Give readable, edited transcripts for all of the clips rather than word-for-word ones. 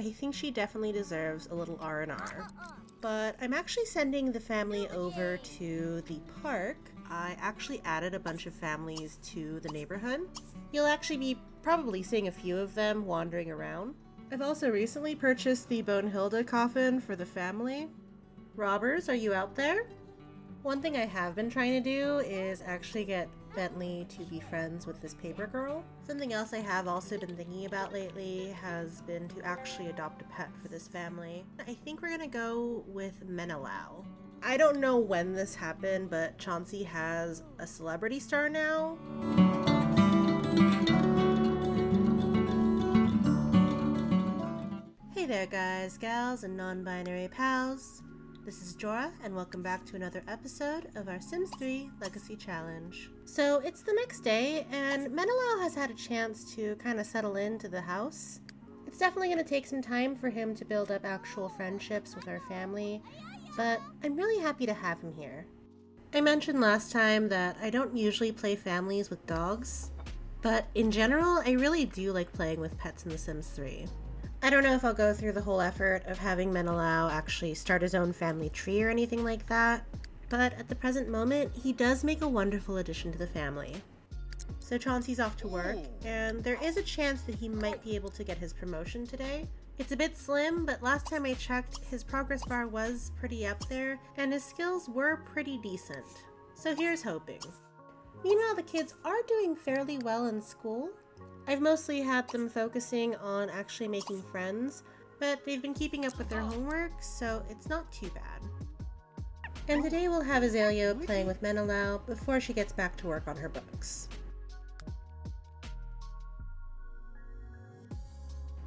I think she definitely deserves a little R&R. But I'm actually sending the family over to the park. I actually added a bunch of families to the neighborhood. You'll actually be probably seeing a few of them wandering around. I've also recently purchased the Bonehilda coffin for the family. Robbers, are you out there? One thing I have been trying to do is actually get Bentley to be friends with this paper girl. Something else I have also been thinking about lately has been to actually adopt a pet for this family. I think we're gonna go with Menelaus. I don't know when this happened, but Chauncey has a celebrity star now. Hey there guys, gals, and non-binary pals. This is Jorah, and welcome back to another episode of our Sims 3 Legacy Challenge. So it's the next day, and Menelaus has had a chance to kind of settle into the house. It's definitely going to take some time for him to build up actual friendships with our family, but I'm really happy to have him here. I mentioned last time that I don't usually play families with dogs, but in general, I really do like playing with pets in The Sims 3. I don't know if I'll go through the whole effort of having Menelaus actually start his own family tree or anything like that, but at the present moment, he does make a wonderful addition to the family. So Chauncey's off to work, and there is a chance that he might be able to get his promotion today. It's a bit slim, but last time I checked, his progress bar was pretty up there, and his skills were pretty decent. So here's hoping. Meanwhile, the kids are doing fairly well in school. I've mostly had them focusing on actually making friends, but they've been keeping up with their homework, so it's not too bad. And today we'll have Azalea playing with Menelaus before she gets back to work on her books.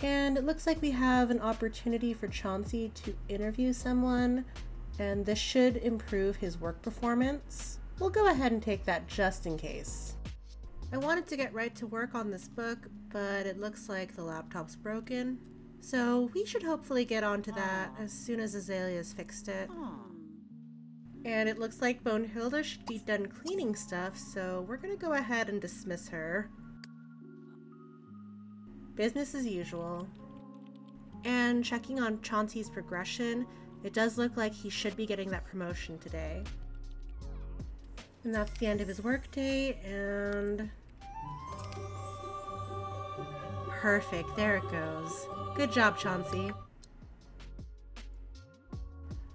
And it looks like we have an opportunity for Chauncey to interview someone, and this should improve his work performance. We'll go ahead and take that just in case. I wanted to get right to work on this book, but it looks like the laptop's broken. So we should hopefully get onto that as soon as Azalea's fixed it. And it looks like Bonehilda should be done cleaning stuff, so we're gonna go ahead and dismiss her. Business as usual. And checking on Chauncey's progression, it does look like he should be getting that promotion today. And that's the end of his workday, and perfect, there it goes. Good job, Chauncey.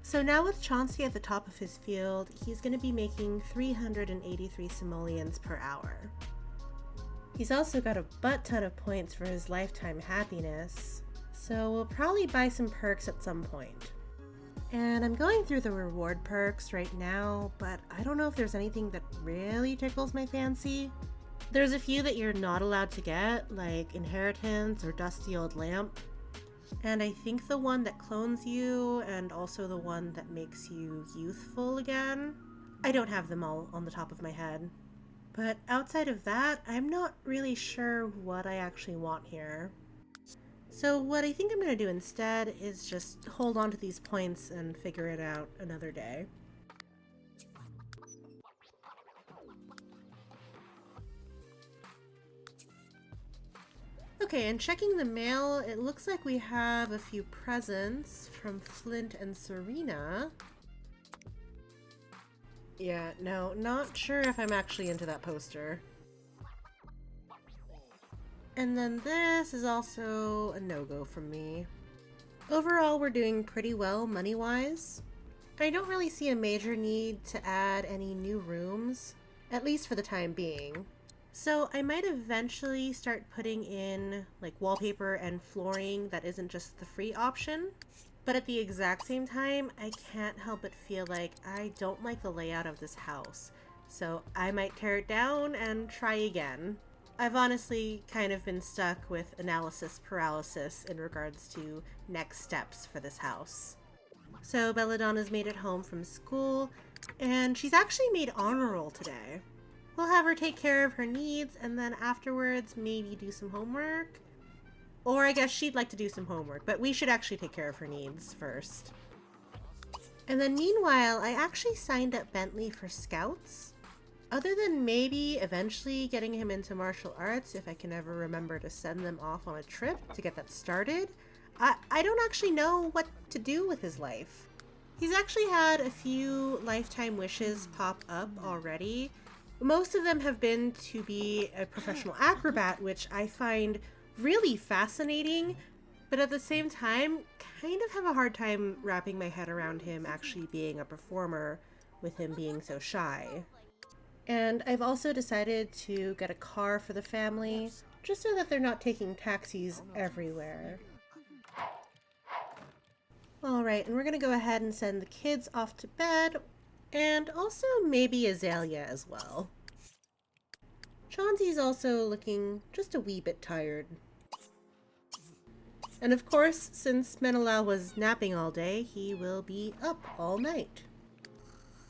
So now with Chauncey at the top of his field, he's going to be making 383 simoleons per hour. He's also got a butt ton of points for his lifetime happiness, so we'll probably buy some perks at some point. And I'm going through the reward perks right now, but I don't know if there's anything that really tickles my fancy. There's a few that you're not allowed to get, like Inheritance or Dusty Old Lamp. And I think the one that clones you, and also the one that makes you youthful again. I don't have them all on the top of my head. But outside of that, I'm not really sure what I actually want here. So what I think I'm going to do instead is just hold on to these points and figure it out another day. Okay, and checking the mail, it looks like we have a few presents from Flint and Serena. Yeah, no, not sure if I'm actually into that poster. And then this is also a no-go from me. Overall, we're doing pretty well money-wise. I don't really see a major need to add any new rooms, at least for the time being. So I might eventually start putting in like wallpaper and flooring that isn't just the free option. But at the exact same time, I can't help but feel like I don't like the layout of this house. So I might tear it down and try again. I've honestly kind of been stuck with analysis paralysis in regards to next steps for this house. So Belladonna's made it home from school, and she's actually made honor roll today. We'll have her take care of her needs, and then afterwards maybe do some homework. Or I guess she'd like to do some homework, but we should actually take care of her needs first. And then meanwhile, I actually signed up Bentley for Scouts. Other than maybe eventually getting him into martial arts, if I can ever remember to send them off on a trip to get that started, I don't actually know what to do with his life. He's actually had a few lifetime wishes pop up already. Most of them have been to be a professional acrobat, which I find really fascinating, but at the same time, kind of have a hard time wrapping my head around him actually being a performer, with him being so shy. And I've also decided to get a car for the family, just so that they're not taking taxis everywhere. Alright, and we're going to go ahead and send the kids off to bed, and also maybe Azalea as well. Chauncey's also looking just a wee bit tired. And of course, since Menelaus was napping all day, he will be up all night.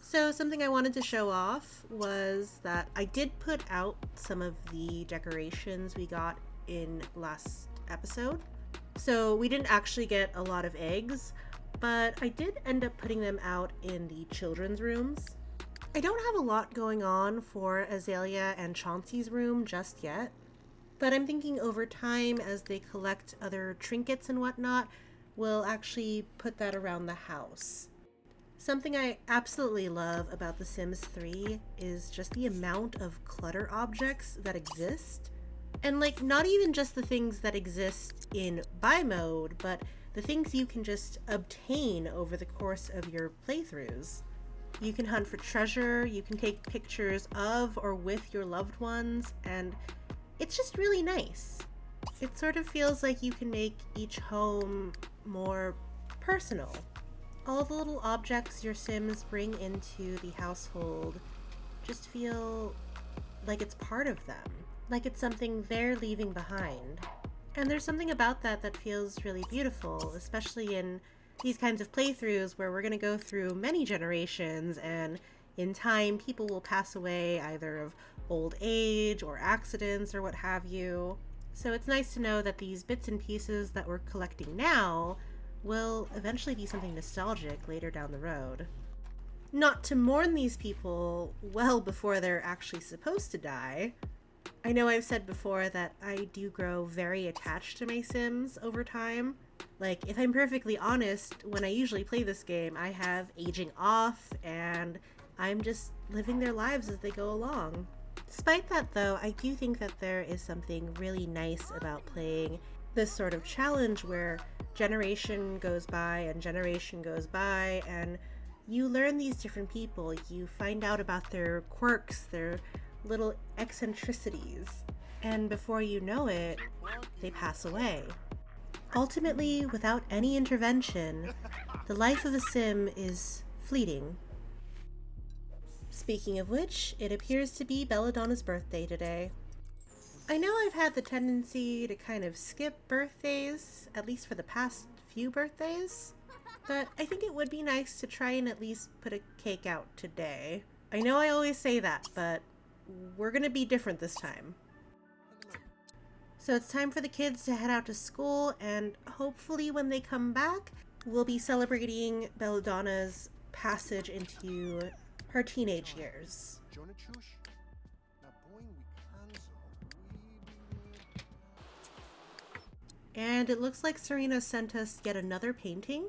So something I wanted to show off was that I did put out some of the decorations we got in last episode. So we didn't actually get a lot of eggs, but I did end up putting them out in the children's rooms. I don't have a lot going on for Azalea and Chauncey's room just yet, but I'm thinking over time as they collect other trinkets and whatnot, we'll actually put that around the house. Something I absolutely love about The Sims 3 is just the amount of clutter objects that exist. And like, not even just the things that exist in buy mode, but the things you can just obtain over the course of your playthroughs. You can hunt for treasure, you can take pictures of or with your loved ones, and it's just really nice. It sort of feels like you can make each home more personal. All the little objects your Sims bring into the household just feel like it's part of them, like it's something they're leaving behind. And there's something about that that feels really beautiful, especially in these kinds of playthroughs where we're going to go through many generations, and in time people will pass away either of old age or accidents or what have you. So it's nice to know that these bits and pieces that we're collecting now will eventually be something nostalgic later down the road. Not to mourn these people well before they're actually supposed to die. I know I've said before that I do grow very attached to my Sims over time. Like, if I'm perfectly honest, when I usually play this game, I have aging off and I'm just living their lives as they go along. Despite that though, I do think that there is something really nice about playing this sort of challenge where generation goes by and generation goes by, and you learn these different people. You find out about their quirks, their little eccentricities, and before you know it, they pass away. Ultimately, without any intervention, the life of a Sim is fleeting. Speaking of which, it appears to be Belladonna's birthday today. I know I've had the tendency to kind of skip birthdays, at least for the past few birthdays, but I think it would be nice to try and at least put a cake out today. I know I always say that, but we're gonna be different this time. So it's time for the kids to head out to school, and hopefully when they come back, we'll be celebrating Belladonna's passage into her teenage years. And it looks like Serena sent us yet another painting.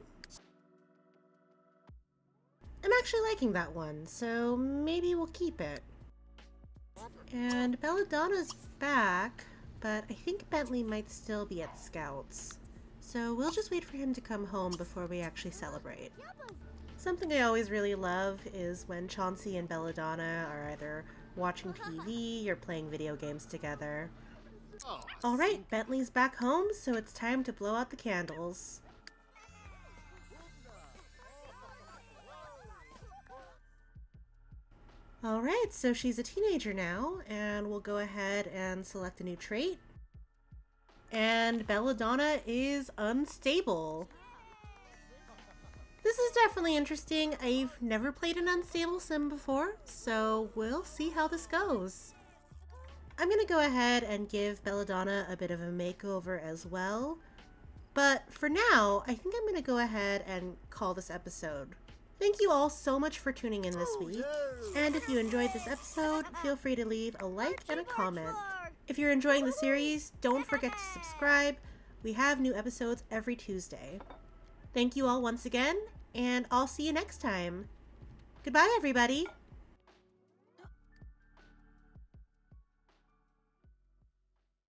I'm actually liking that one, so maybe we'll keep it. And Belladonna's back, but I think Bentley might still be at Scouts. So we'll just wait for him to come home before we actually celebrate. Something I always really love is when Chauncey and Belladonna are either watching TV or playing video games together. Alright, Bentley's back home, so it's time to blow out the candles. Alright, so she's a teenager now, and we'll go ahead and select a new trait. And Belladonna is unstable. This is definitely interesting. I've never played an unstable sim before, so we'll see how this goes. I'm going to go ahead and give Belladonna a bit of a makeover as well. But for now, I think I'm going to go ahead and call this episode. Thank you all so much for tuning in this week. And if you enjoyed this episode, feel free to leave a like and a comment. If you're enjoying the series, don't forget to subscribe. We have new episodes every Tuesday. Thank you all once again, and I'll see you next time. Goodbye, everybody.